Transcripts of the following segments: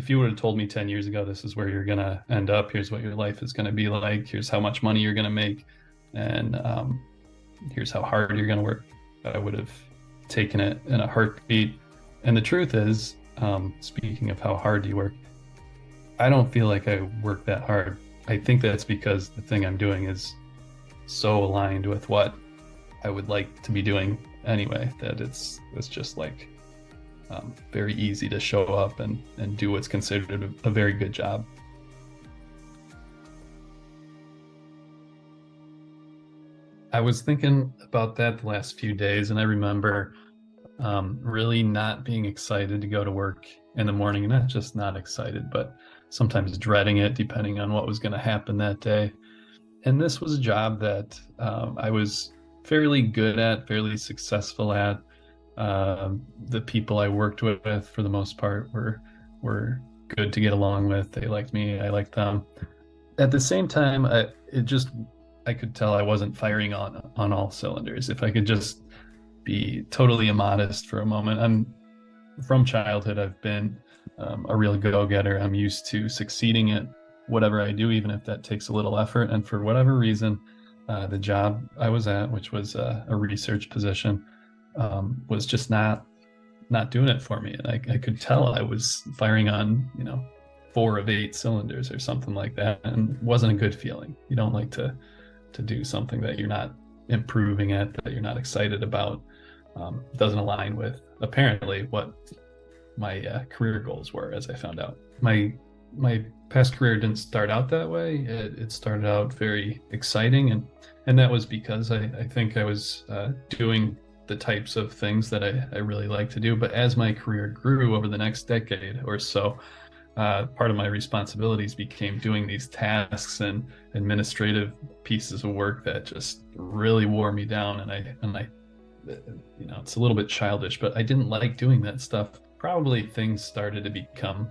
if you would have told me 10 years ago, this is where you're going to end up, here's what your life is going to be like, here's how much money you're going to make, and here's how hard you're going to work, I would have taken it in a heartbeat. And the truth is, speaking of how hard you work, I don't feel like I work that hard. I think that's because the thing I'm doing is so aligned with what I would like to be doing anyway, that it's just like very easy to show up and do what's considered a very good job. I was thinking about that the last few days, and I remember really not being excited to go to work in the morning, and not just not excited, but sometimes dreading it depending on what was going to happen that day. And this was a job that I was fairly good at, fairly successful at. The people I worked with, for the most part, were good to get along with. They liked me, I liked them. At the same time, I could tell I wasn't firing on all cylinders. If I could just be totally immodest for a moment. From childhood, I've been a real go-getter. I'm used to succeeding at whatever I do, even if that takes a little effort. And for whatever reason, the job I was at, which was a research position, was just not doing it for me. And I could tell I was firing on, 4 of 8 cylinders or something like that, and it wasn't a good feeling. You don't like to do something that you're not improving at, that you're not excited about. Doesn't align with, apparently, what my career goals were, as I found out. My past career didn't start out that way. It started out very exciting, and that was because I think I was doing the types of things that I really like to do. But as my career grew over the next decade or so, part of my responsibilities became doing these tasks and administrative pieces of work that just really wore me down. And I it's a little bit childish, but I didn't like doing that stuff. Probably things started to become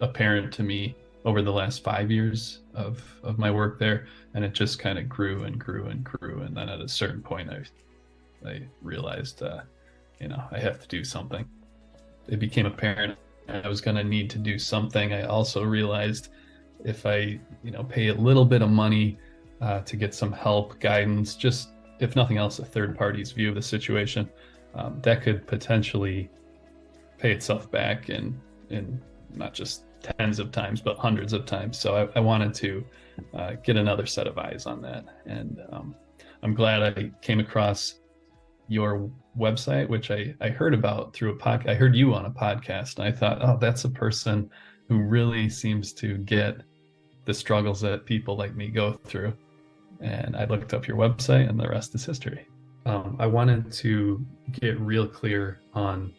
apparent to me over the last 5 years of my work there, and it just kind of grew and grew and grew. And then at a certain point, I realized, I have to do something. It became apparent I was going to need to do something. I also realized if I, pay a little bit of money to get some help, guidance, just if nothing else, a third party's view of the situation, that could potentially pay itself back in not just tens of times, but hundreds of times. So I wanted to get another set of eyes on that. And I'm glad I came across your website, which I heard about through a podcast. I heard you on a podcast, and I thought, oh, that's a person who really seems to get the struggles that people like me go through. And I looked up your website, and the rest is history. I wanted to get real clear on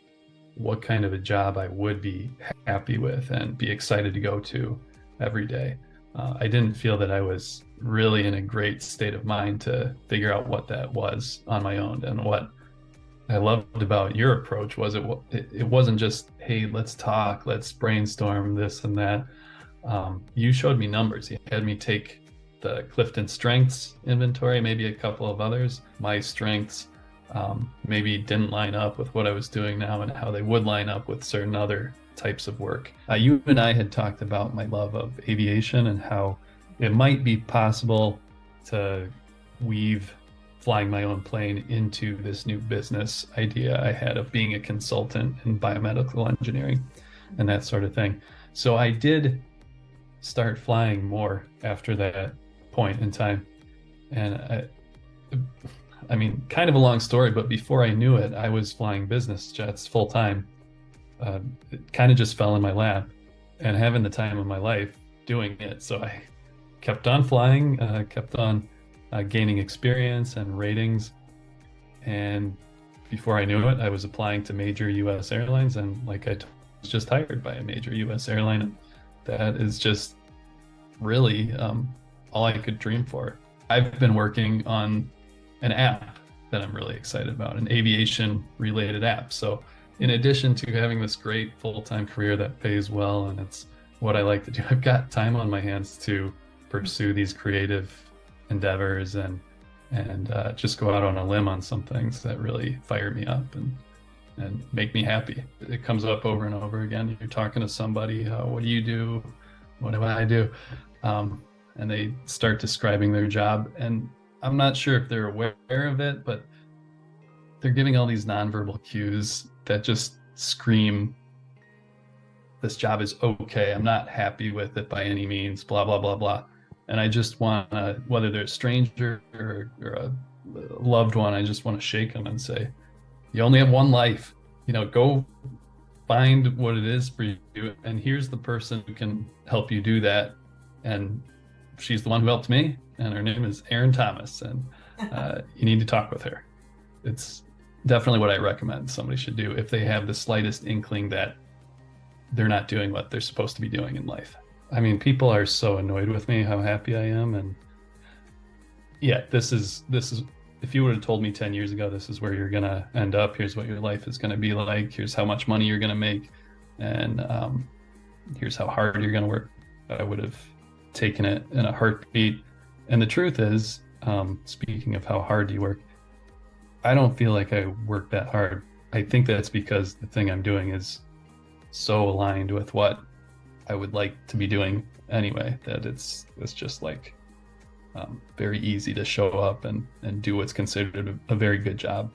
what kind of a job I would be happy with and be excited to go to every day. I didn't feel that I was really in a great state of mind to figure out what that was on my own. And what I loved about your approach was it wasn't just, hey, let's talk, let's brainstorm this and that. You showed me numbers. You had me take the Clifton strengths inventory, maybe a couple of others. My strengths maybe didn't line up with what I was doing now and how they would line up with certain other types of work. You and I had talked about my love of aviation and how it might be possible to weave flying my own plane into this new business idea I had of being a consultant in biomedical engineering and that sort of thing. So I did start flying more after that point in time. And I mean, kind of a long story, but before I knew it, I was flying business jets full time. It kind of just fell in my lap and having the time of my life doing it. So I kept on flying, kept on gaining experience and ratings. And before I knew it, I was applying to major US airlines. And like I was just hired by a major US airline. And that is just really all I could dream for. I've been working on an app that I'm really excited about, an aviation related app. So in addition to having this great full-time career that pays well and it's what I like to do, I've got time on my hands to pursue these creative endeavors and just go out on a limb on some things that really fire me up. And and make me happy. It comes up over and over again. You're talking to somebody, what do you do? What do I do? And they start describing their job. And I'm not sure if they're aware of it, but they're giving all these nonverbal cues that just scream, this job is okay. I'm not happy with it by any means, blah, blah, blah, blah. And I just want to, whether they're a stranger or a loved one, I just want to shake them and say, you only have one life, go find what it is for you. And here's the person who can help you do that. And she's the one who helped me. And her name is Erin Thomas. And you need to talk with her. It's definitely what I recommend somebody should do if they have the slightest inkling that they're not doing what they're supposed to be doing in life. I mean, people are so annoyed with me, how happy I am. And yeah, this is, if you would have told me 10 years ago, this is where you're going to end up, here's what your life is going to be like, here's how much money you're going to make, and here's how hard you're going to work, I would have taken it in a heartbeat. And the truth is, speaking of how hard you work, I don't feel like I work that hard. I think that's because the thing I'm doing is so aligned with what I would like to be doing anyway, that it's just like very easy to show up and do what's considered a very good job.